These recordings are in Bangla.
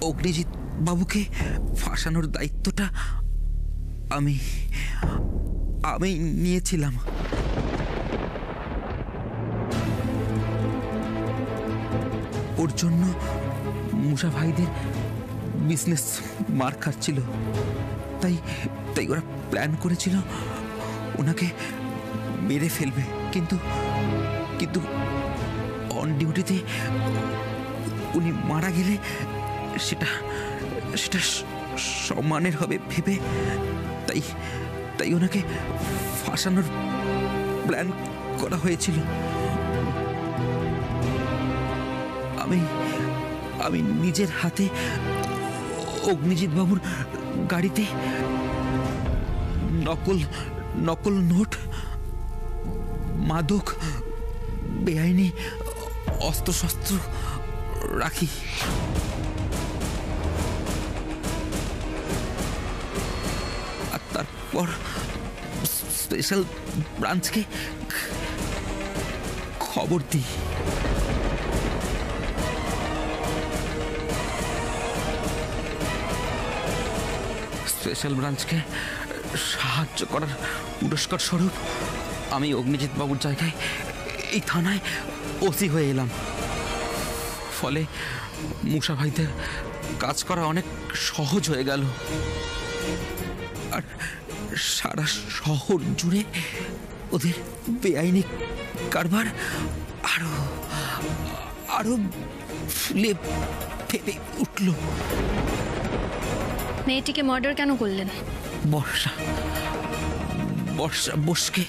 অগ্নিজিৎ বাবুকে ফাঁসানোর দায়িত্বটা আমি আমি নিয়েছিলাম। ওর জন্য মুসা ভাইদের বিজনেস মার খাচ্ছিল, তাই তাই ওরা প্ল্যান করেছিল ওনাকে মেরে ফেলবে। কিন্তু কিন্তু অন ডিউটিতে উনি মারা গেলে সেটা সেটা সম্মানের হবে ভেবে তাই তাই ওনাকে ফাঁসানোর প্ল্যান করা হয়েছিল। আমি আমি নিজের হাতে অগ্নিজিৎ বাবুর গাড়িতে নকল নকল নোট, মাদক, বেআইনি অস্ত্রশস্ত্র রাখি। আর তারপর স্পেশাল ব্রাঞ্চকে খবর দিই। স্পেশাল ব্রাঞ্চকে সাহায্য করার পুরস্কার স্বরূপ আমি অগ্নিজিৎ বাবুর জায়গায় এই থানায় ওসি হয়ে এলাম। ফলে মুসা ভাইদের কাজ করা অনেক সহজ হয়ে গেল। আর সারা শহর জুড়ে ওদের বেআইনি কারবার আরো আরো ফুলে ফেপে উঠল। মেয়েটিকে মার্ডার কেন করলেন? বর্ষা বোসকে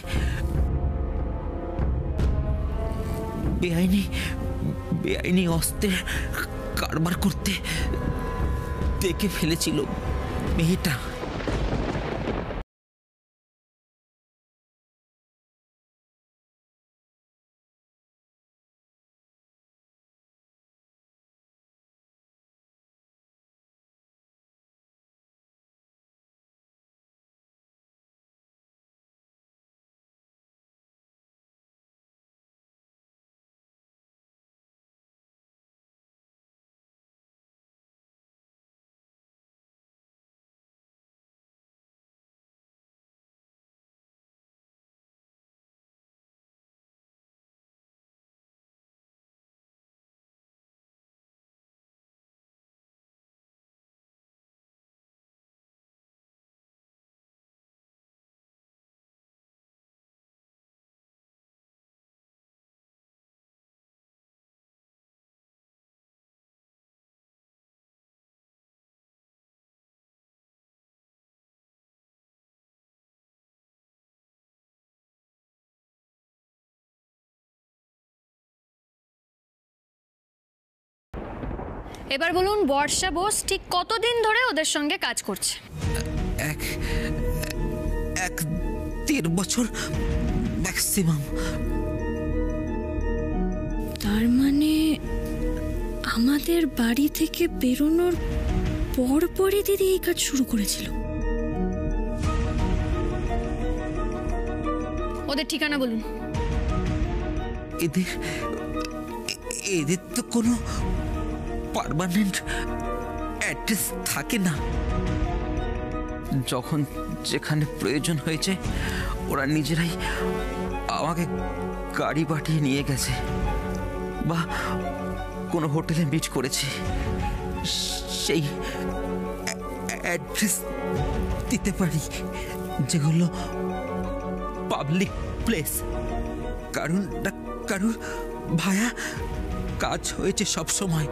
বেআইনি অস্ত্রের কারবার করতে দেখে ফেলেছিল মেয়েটা। এবার বলুন, বর্ষা বোস ঠিক কতদিন ধরে ওদের সঙ্গে কাজ করছে? এক 1.5 বছর ম্যাক্সিমাম। তার মানে আমাদের বাড়ি থেকে বেরোনোর পরপরই দিদি এই কাজ শুরু করেছিল। ওদের ঠিকানা বলুন। এদের তো কোনো পার্মানেন্ট অ্যাড্রেস থাকে না। যখন যেখানে প্রয়োজন হয়েছে ওরা নিজেরাই আমাকে গাড়ি পাঠিয়ে নিয়ে গেছে, বা কোনো হোটেলে মিট করেছে, সেই অ্যাড্রেস দিতে পারি যেগুলো পাবলিক প্লেস। কারুর ভায়া কাজ হয়েছে সব সময়।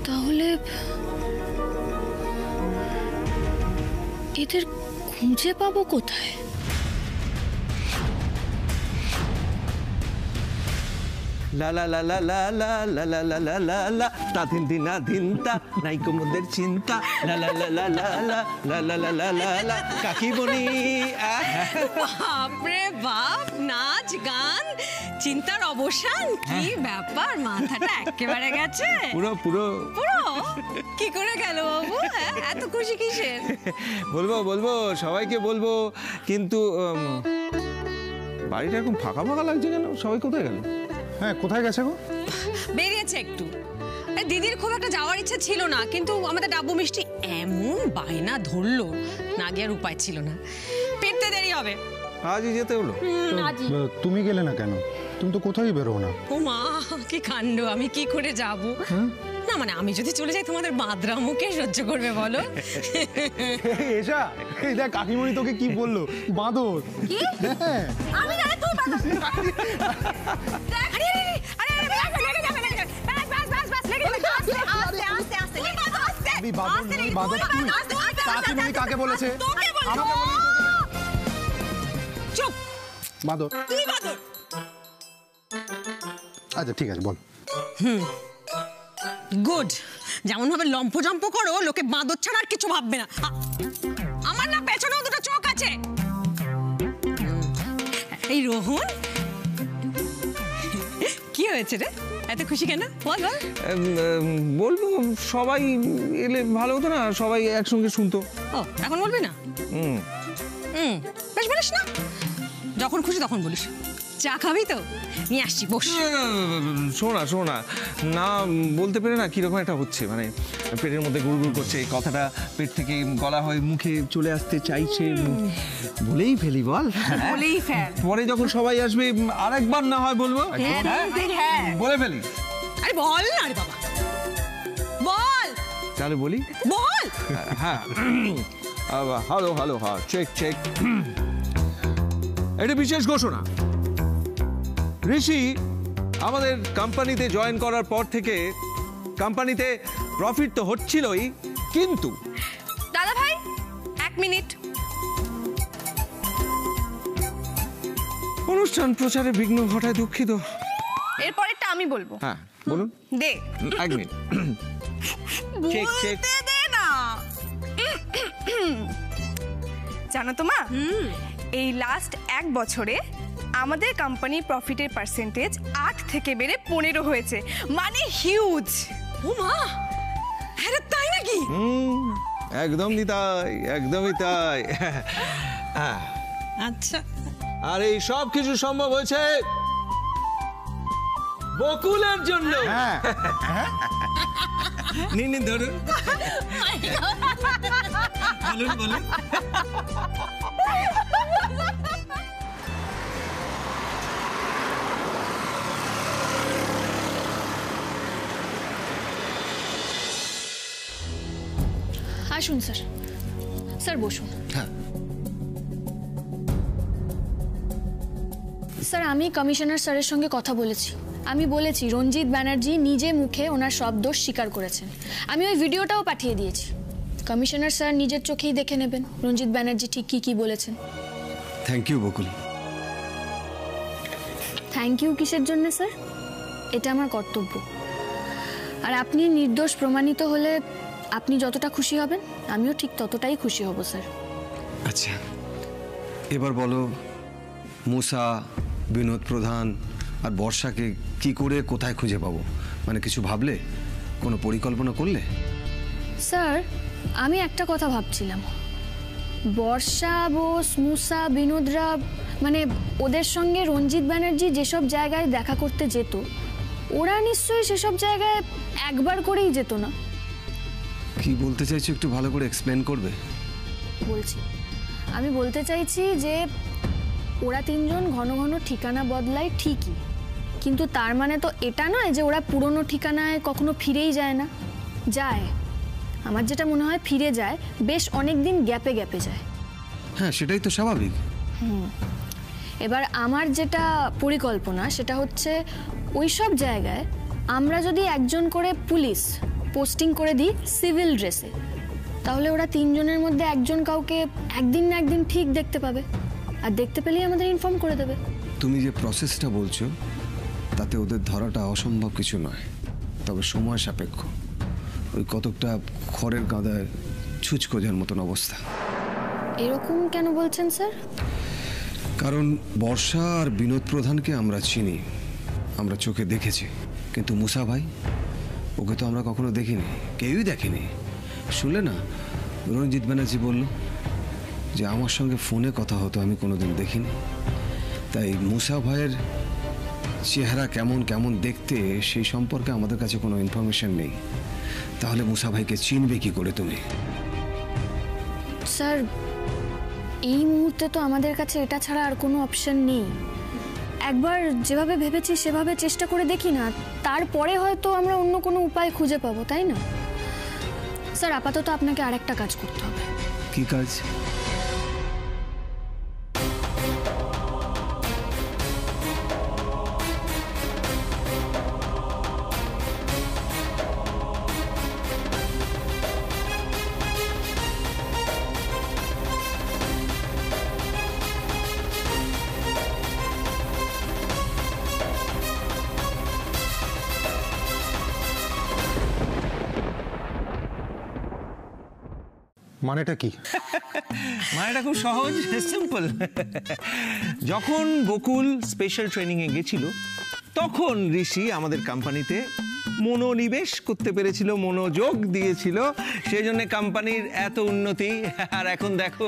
তাহলে এদের খুঁজে পাবো কোথায়? লা লা লা লা লা লা লা লা লা লা লা লা তা দিন দিনা দিনতা নাই কোমদের চিন্তা লা লা লা লা লা লা লা লা লা লা লা লা কাকিমণি। বাপরে বাপ, নাচ গান চিন্তার অবসান, কি ব্যাপার, মাথাটা একেবারে গেছে। পুরো পুরো পুরো কি করে গেল বাবু, এত খুশি কিসের? বলবো সবাইকে বলবো, কিন্তু বাড়িটা এখন ফাঁকা ফাঁকা লাগছে কেন? সবাই কোথায় গেল? হ্যাঁ, কোথায় গেছে গো? বেরিয়েছে একটু। দিদির খুব একটা যাওয়ার ইচ্ছা ছিল না, কিন্তু আমাদের ডাব্বু মিষ্টি এমন বায়না ধরলো, না গিয়ে উপায় ছিল না। ফিরতে দেরি হবে। আজই যেতে হলো। তুমি গেলে না কেন? তুমি তো কোথায় বেরো না। ও মা, কি কাণ্ড! আমি কি করে যাব? না মানে আমি যদি চলে যাই তোমাদের বাদরা মুখে সহ্য করবে বলো? এসা, এই দেখ কাকিমণি তোকে কি বললো, বাঁদর। কি? হ্যাঁ। আমি জানি তুই বাদর। আরে আরে আরে লেগে যাবে লেগে যাবে। বাস লেগে যাবে। আস্তে আস্তে তুই বাদর আস্তে। আমি বাদর নই, বাদর তুই। কাকিমণি কাকে বলেছে? তোকে বলবো। চুপ। বাদর। তুই বাদর। আচ্ছা ঠিক আছে, বল। গুড। যেমন ভাবে লম্পজম্প করো, লোকে বাঁদর ছাড়া আর কিছু ভাববে না। আমার না পেছনেও দুটো চোখ আছে। এই রোহন, কি হয়েছে রে? এত খুশি কেন? বল বল। বলবো, সবাই এলে ভালো হতো না, সবাই একসঙ্গে শুনতো। ও, এখন বলবি না? বেশ বলিস না, যখন খুশি তখন বলিস। চা খাবি তো? নিয়ে আসছি, বস। শোনা না, বলতে পেরে না কিরকম একটা হচ্ছে, মানে পেটের মধ্যে গুড়গুড় করছে, এই কথাটা পেট থেকে গলা হয়ে মুখে চলে আসতে চাইছে। বলেই ফেলি, বল। বলেই ফেল। পরে যখন সবাই আসবে আরেকবার না হয় বলবো, হ্যাঁ বলে ফেলি। আরে বল না রে বাবা, বল। তাহলে বলি, বল। হ্যাঁ। হ্যালো হ্যাঁ, চেক। এটা বিশেষ ঘোষণা। ঋষি আমাদের কোম্পানিতে জয়েন করার পর থেকে কোম্পানিতে প্রফিট তো হচ্ছিলই, কিন্তু দাদা ভাই 1 মিনিট। অনুষ্ঠান প্রচারে বিঘ্ন ঘটায় দুঃখিত। এরপরেরটা আমি বলবো। হ্যাঁ বলুন। দে 1 মিনিট। চেক। দে না। জানো তো মা, এই লাস্ট 1 বছরে আমাদের কোম্পানির প্রফিটের পার্সেন্টেজ 8 থেকে বেড়ে 15 হয়েছে, মানে হিউজ। ও মা, আরে তাই নাকি? একদমই তাই। আচ্ছা। আর এই সব কিছু সম্ভব হয়েছে বকুলের জন্য। নিন ধরুন। বলুন। আসুন স্যার বসুন। স্যার, আমি কমিশনার স্যারের সঙ্গে কথা বলেছি। আমি বলেছি রঞ্জিত ব্যানার্জি নিজে মুখে ওনার সব দোষ স্বীকার করেছেন। আমি ওই ভিডিওটাও পাঠিয়ে দিয়েছি। কমিশনার স্যার নিজের চোখেই দেখে নেবেন রঞ্জিত ব্যানার্জি ঠিক কি বলেছেন। Thank you Bakul. Thank you কিসের জন্য স্যার? এটা আমার কর্তব্য। আর আপনি নির্দোষ প্রমাণিত হলে আপনি যতটা খুশি হবেন, আমিও ঠিক ততটাই খুশি হব স্যার। আচ্ছা, এবার বলো, মুসা, বিনোদ প্রধান আর বর্ষাকে কি করে কোথায় খুঁজে পাবো? মানে কিছু ভাবলে, কোনো পরিকল্পনা করলে? স্যার, আমি একটা কথা ভাবছিলাম, বর্ষা, বোস, মুসা, বিনোদরা, মানে ওদের সঙ্গে রঞ্জিত ব্যানার্জি যেসব জায়গায় দেখা করতে যেত, ওরা নিশ্চয়ই সেসব জায়গায় একবার করেই যেত না। কি বলতে চাইছো, একটু ভালো করে এক্সপ্লেন করবে? আমি বলতে চাইছি যে ওরা 3 জন ঘন ঘন ঠিকানা বদলায় ঠিকই, কিন্তু তার মানে তো এটা নয় যে ওরা পুরনো ঠিকানায় কখনো ফিরেই যায় না। যায়, আমার যেটা মনে হয় ফিরে যায়, বেশ অনেক দিন গ্যাপে যায়। হ্যাঁ, সেটাই তো স্বাভাবিক। এবার আমার যেটা পরিকল্পনা সেটা হচ্ছে ওই সব জায়গায় আমরা যদি একজন করে পুলিশ পোস্টিং করে দিই সিভিল ড্রেসে, তাহলে ওরা 3 জনের মধ্যে একজন কাউকে একদিন না একদিন ঠিক দেখতে পাবে, আর দেখতে পেলেই আমাদের ইনফর্ম করে দেবে। তুমি যে প্রসেসটা বলছো তাতে ওদের ধরাটা অসম্ভব কিছু নয়, তবে সময় সাপেক্ষ। ওই কতকটা খড়ের গাদায় ছুঁচ খোঁজার মতন অবস্থা। এরকম কেন বলছেন স্যার? কারণ বর্ষা আর বিনোদ প্রধানকে আমরা চিনি, আমরা চোখে দেখেছি, কিন্তু মুসা ভাই, ওকে তো আমরা কখনো দেখিনি, কেউই দেখেনি। শুনলে না, রঞ্জিত ব্যানার্জি বলল যে আমার সঙ্গে ফোনে কথা হতো, আমি কোনোদিন দেখিনি। তাই মুসা ভাইয়ের চেহারা কেমন কেমন দেখতে সেই সম্পর্কে আমাদের কাছে কোনো ইনফরমেশন নেই। তাহলে মুসা ভাইকে চিনবে কি করে তুমি? স্যার, এই মুহূর্তে তো আমাদের কাছে এটা ছাড়া আর কোনো অপশন নেই। একবার যেভাবে ভেবেছি সেভাবে চেষ্টা করে দেখি না, তারপরে হয়তো আমরা অন্য কোনো উপায় খুঁজে পাবো, তাই না? স্যার, আপাতত আপনাকে আরেকটা কাজ করতে হবে। কি কাজ? মানেটা কি? মানেটা খুব সহজ, সিম্পল। যখন বকুল স্পেশাল ট্রেনিংয়ে গেছিল তখন ঋষি আমাদের কোম্পানিতে মনোনিবেশ করতে পেরেছিল, মনোযোগ দিয়েছিল, সেই জন্য কোম্পানির এত উন্নতি। আর এখন দেখো,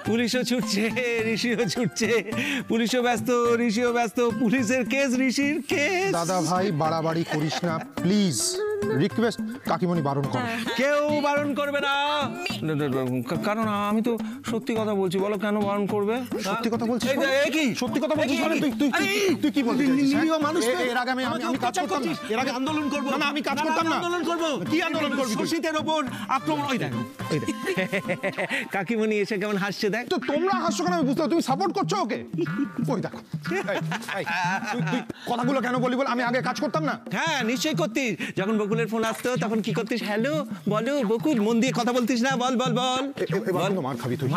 পুলিশও ছুটছে, ঋষিও ছুটছে, পুলিশও ব্যস্ত, ঋষিও ব্যস্ত, পুলিশের কেস, ঋষির কেস। দাদা ভাই বাড়াবাড়ি করিস না প্লিজ, রিকোয়েস্ট। কাকিমণি বারণ করো। কেউ বারণ করবে না, কারণ আমি তো সত্যি কথা বলছি। বলো কেন বারণ করবে? সত্যি কথা বলছিস? কি সত্যি কথা বলছিস মানে তুই কি বলছিস? এর আগে আমি কাজ করতাম না, এর আগে আন্দোলন করবো না, আমি কাজ করতাম না। আন্দোলন করবো। কি আন্দোলন করবি? শোষিতের ওপর আক্রমণ। ওই দেখো, ওই দেখ, কাকিমণি এসে কেমন হাসছে দেখ। তো তোমরা হাসছো কেন? আমি বুঝতে পারছি, তুমি সাপোর্ট করছো ওকে। ওই দেখো, তুই কথাগুলো কেন বলি বল? আমি আগে কাজ করতাম না? হ্যাঁ, নিশ্চয়ই করতিস। যখন বকুলের ফোন আসতো তখন কি করতিস? হ্যালো, বলো বকুল, মন দিয়ে কথা বলতিস না? বল বল বল। এবার কিন্তু মার খাবি তুই,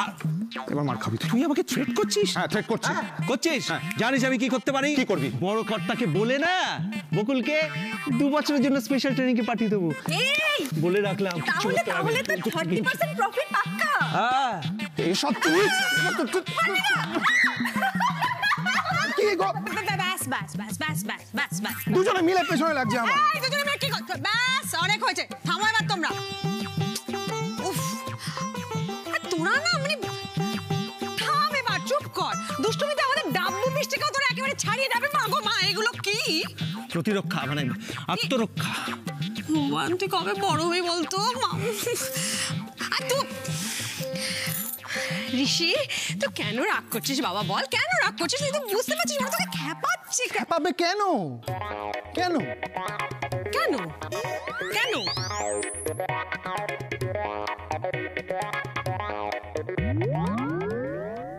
এবার মার খাবি তুই। তুই আমাকে থ্রেট করছিস? হ্যাঁ, থ্রেট করছি। করছিস? জানিস আমি কি করতে পারি? কি করবি? বড় কর্তাকে বলে না বকুলকে 2 বছরের জন্য স্পেশাল ট্রেনিং এ পাঠিয়ে দেবো। বলে রাখলাম। তাহলে তো 30% প্রফিট পাক্কা। হ্যাঁ, এসব তুই কি গো? ব্যাস ব্যাস ব্যাস ব্যাস ব্যাস ব্যাস ব্যাস। দুজনে মিলে পেছনে লাগছে আমার। এই দুজনে মিলে কি করছো? ব্যাস, অনেক হয়েছে, থামো এবার তোমরা। উফ, আর তোরা না মানে থাম এবার, চুপ কর। দুষ্টুমিতে আমাদের ডাব্বু মিষ্টিকেও তোরা একেবারে ছাড়িয়ে যাবে। মা গো মা, এগুলো কি? প্রতিরক্ষা মানে আত্মরক্ষা। ভগবান, তুই কবে বড় হয়ে বলতো? আর তুই ঋষি, তুই কেন রাগ করছিস বাবা? বল, কেন রাগ করছিস? তুই তো বুঝতে পারছিস ওরা তোকে খেপাচ্ছে। খেপাবে কেন? কেন কেন কেন?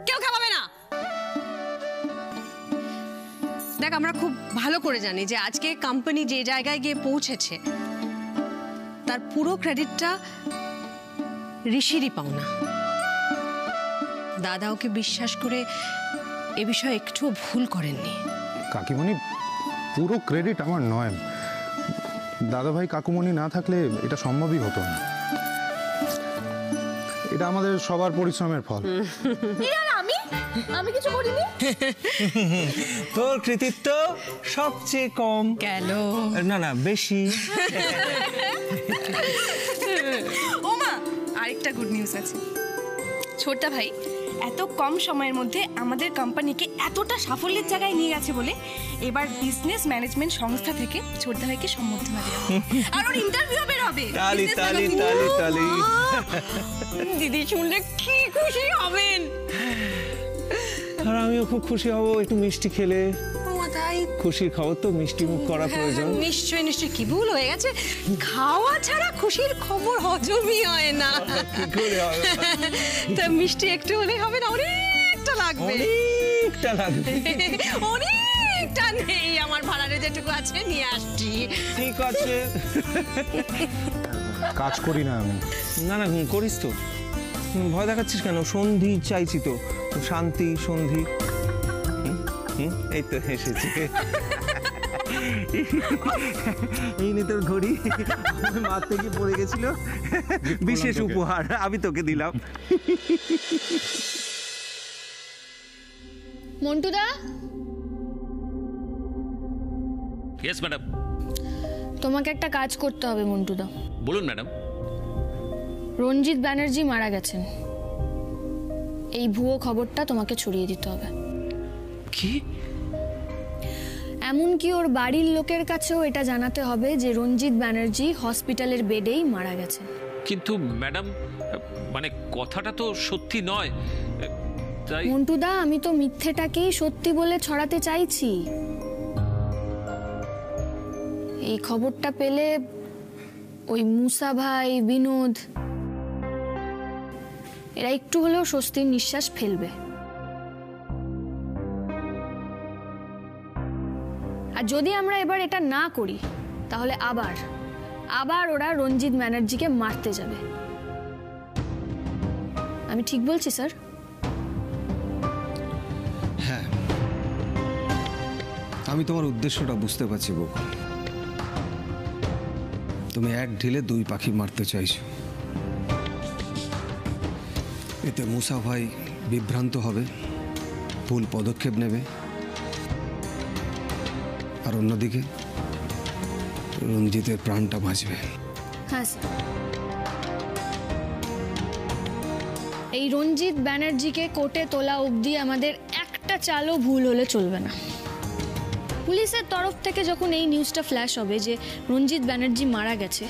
কেউ খেপাবে না। দেখ, আমরা খুব ভালো করে জানি যে আজকে কোম্পানি যে জায়গায় গিয়ে পৌঁছেছে তার পুরো ক্রেডিটটা ঋষিরই পাওনা। দাদা ওকে বিশ্বাস করে এ বিষয়ে একটুও ভুল করেননি। কাকিমণি, পুরো ক্রেডিট আমার নয়। দাদাভাই কাকুমণি না থাকলে এটা সম্ভবই হতো না। এটা আমাদের সবার পরিশ্রমের ফল। আমি কিছু করিনি। তোর কৃতিত্ব সবচেয়ে কম। কেন? না না, বেশি। ওমা, আরেকটা গুড নিউজ আছে। ছোট্টা ভাই এত কম সময়ের মধ্যে আমাদের কোম্পানিকে এতটা সাফল্যের জায়গায় নিয়ে গেছে বলে এবার বিজনেস ম্যানেজমেন্ট সংস্থা থেকে ছোট্টা ভাইকে সম্বর্ধনা দেওয়া হবে। আর ওর ইন্টারভিউ বের হবে। তালি তালি তালি তালি। দিদি শুনলে কি খুশি হবেন। আর আমিও খুব খুশি হব একটু মিষ্টি খেলে। তাই খুশির খবর তো মিষ্টি মুখ করা প্রয়োজন। নিশ্চয়ই নিশ্চয়ই, কি ভুল হয়ে গেছে? খাওয়া ছাড়া খুশির খবর হজমই হয় না। তা মিষ্টি একটু হলে হবে না? অনেকটা লাগবে। অনেকটা লাগবে। অনেকটা নেই, আমার ভাড়ারে যেটুকু আছে নিয়ে আসছি। ঠিক আছে। কাজ করি না আমি। না না, করিস তো। ভয় দেখাচ্ছিস কেন? সন্ধি চাইছি তো, শান্তি সন্ধি। এই তো এসেছে। এই নে তোর ঘড়ি, মার থেকে পড়ে গেছিল, বিশেষ উপহার আমি তোকে দিলাম। মন্টুদা, ইয়েস ম্যাডাম। তোমাকে একটা কাজ করতে হবে মন্টুদা। বলুন ম্যাডাম। রঞ্জিত ব্যানার্জি মারা গেছেন, এই ভুয়ো খবরটা তোমাকে ছড়িয়ে দিতে হবে। কি? এমনকি ওর বাড়ির লোকের কাছেও এটা জানাতে হবে যে রঞ্জিত ব্যানার্জি হসপিটালের বেডেই মারা গেছে। কিন্তু ম্যাডাম, মানে কথাটা তো সত্যি নয়, তাই। মন্টুদা, আমি তো মিথ্যেটাকেই সত্যি বলে ছড়াতে চাইছি। এই খবরটা পেলে ওই মুসা ভাই, বিনোদ, এরা একটু হলেও স্বস্তির নিঃশ্বাস ফেলবে। আর যদি আমরা এবার এটা না করি তাহলে আবার ওরা রঞ্জিত ব্যানার্জিকে মারতে যাবে। আমি ঠিক বলছি স্যার? হ্যাঁ, আমি তোমার উদ্দেশ্যটা বুঝতে পারছি বকুল। তুমি এক ঢিলে দুই পাখি মারতে চাইছো। এতে মুসা ভাই বিভ্রান্ত হবে, ভুল পদক্ষেপ নেবে, আর অন্যদিকে রঞ্জিতের প্রাণটা বাঁচবে। হ্যাঁ স্যার, এই রঞ্জিত ব্যানার্জিকে কোর্টে তোলা অবধি আমাদের একটা চালও ভুল হলে চলবে না। পুলিশের তরফ থেকে যখন এই নিউজটা ফ্ল্যাশ হবে যে রঞ্জিত ব্যানার্জি মারা গেছে,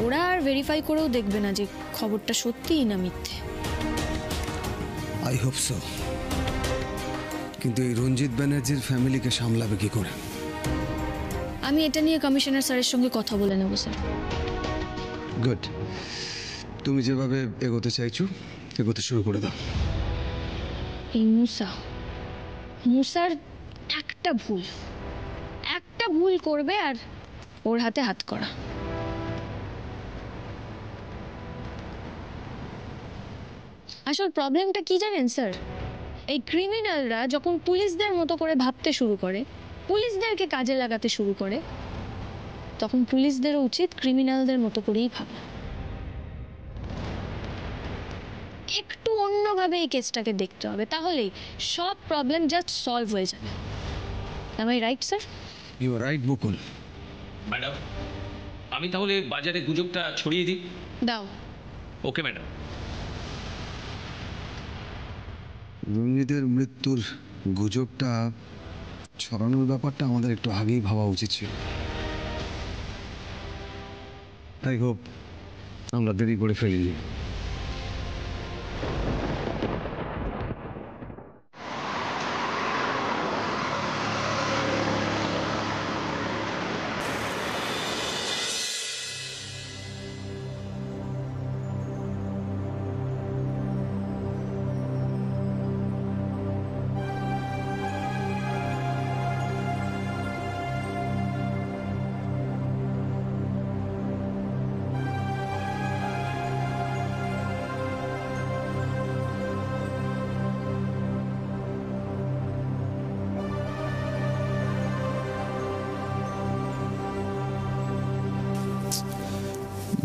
ওরা আর ভেরিফাই করেও দেখবে না যে খবরটা সত্যিই না মিথ্যে। I hope so. কিন্তু এই রঞ্জিত ব্যানার্জির ফ্যামিলিকে সামলাবে কি করে? আমি এটা নিয়ে কমিশনার স্যারের সঙ্গে কথা বলে নেব স্যার। গুড, তুমি যেভাবে এগোতে চাইছো এগোতে শুরু করে দাও। এই মুসার একটা ভুল করবে আর ওর হাতে হাত করা। আসল প্রবলেমটা কি জানেন স্যার? এই ক্রিমিনালরা যখন পুলিশদের মতো করে ভাবতে শুরু করে, পুলিশদেরকে কাজে লাগাতে শুরু করে, তখন পুলিশদেরও উচিত ক্রিমিনালদের মতো করেই ভাবা। একটু অন্যভাবে এই কেসটাকে দেখতে হবে, তাহলেই সব প্রবলেম জাস্ট সলভ হয়ে যাবে। Am I right, sir? You are right Bakul. Madam, আমি তাহলে বাজারে গুজবটা ছড়িয়ে দিই। দাও। Okay madam. রঞ্জিতের মৃত্যুর গুজবটা ছড়ানোর ব্যাপারটা আমাদের একটু আগেই ভাবা উচিত ছিল। আই হোপ আমরা দেরি করে ফেলিনি।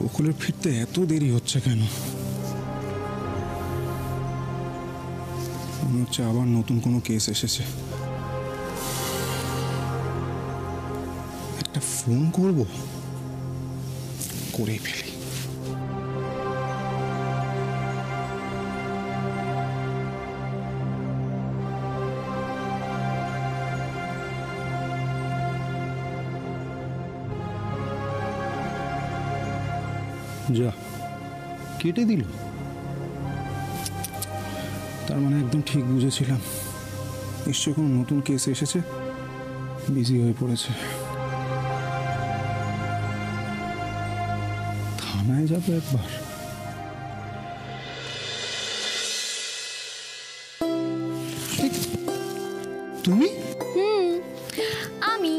বকুলের ফিরতে এত দেরি হচ্ছে কেন? মনে হচ্ছে আবার নতুন কোনো কেস এসেছে। একটা ফোন করব, করেই ফেলি। যা, কেটে দিল। তার মানে একদম ঠিক বুঝেছিলাম, নিশ্চয় কোনো নতুন কেস এসেছে, বিজি হয়ে পড়েছে। থানায় যাবে একবার। তুমি? আমি।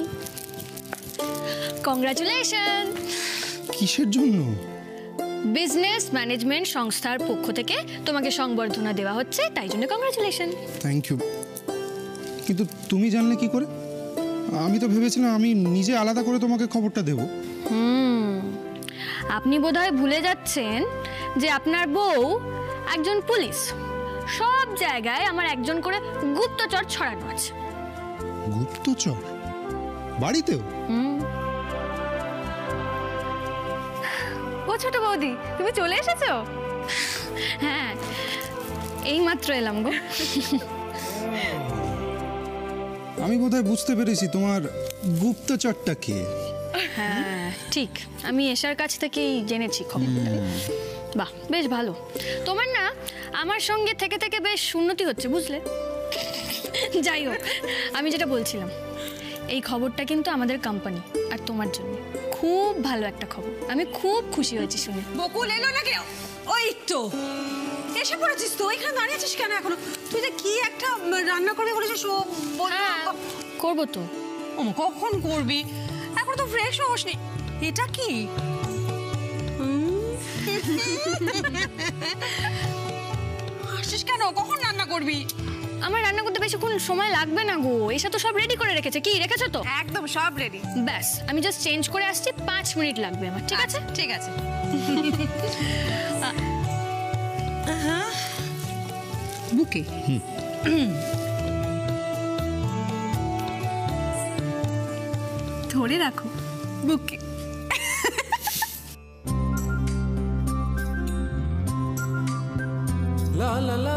কংগ্রাচুলেশন। কিসের জন্য? বিজনেস ম্যানেজমেন্ট সংস্থার পক্ষ থেকে তোমাকে সংবর্ধনা দেওয়া হচ্ছে, তাই জন্য কংগ্রাচুলেশন। Thank you. কিন্তু তুমি জানলে কি করে? আমি তো ভেবেছিলাম আমি নিজে আলাদা করে তোমাকে খবরটা দেব। আপনি বোধহয় ভুলে যাচ্ছেন যে আপনার বউ একজন পুলিশ। সব জায়গায় আমার একজন করে গুপ্তচর ছড়ানো আছে। গুপ্তচর? বাড়িতেও? ও ছোট বৌদি, তুমি চলে এসেছো? হ্যাঁ, এই মাত্র এলাম গো। আমি বোধহয় বুঝতে পেরেছি তোমার গুপ্তচরটা কে। হ্যাঁ ঠিক, আমি এশার কাছ থেকেই জেনেছি খবরটা। বাহ, বেশ ভালো। তোমার না আমার সঙ্গে থেকে থেকে বেশ উন্নতি হচ্ছে, বুঝলে? যাই হোক, আমি যেটা বলছিলাম, এই খবরটা কিন্তু আমাদের কোম্পানি আর তোমার জন্য খুব ভালো একটা খবর। আমি খুব খুশি হয়েছি শুনে। বকুল এলো নাকি? ওই তো এসে পড়েছিস তো, এখানে দাঁড়িয়ে আছিস কেন এখনো? তুই যে কি একটা রান্না করবি বলেছিস, করবো তো। কখন করবি? এখন তো ফ্রেশ হসনি। এটা কি? হাসিস কেন? কখন রান্না করবি? আমার রান্না করতে বেশিক্ষণ সময় লাগবে না গো, এসা তো সব রেডি করে রেখেছে। কি রেখেছো তো? একদম সব রেডি। ব্যাস, আমি জাস্ট চেঞ্জ করে আসছি, 5 মিনিট লাগবে আমার। ঠিক আছে? ঠিক আছে। বুকে ধরে রাখো বুকে। La la la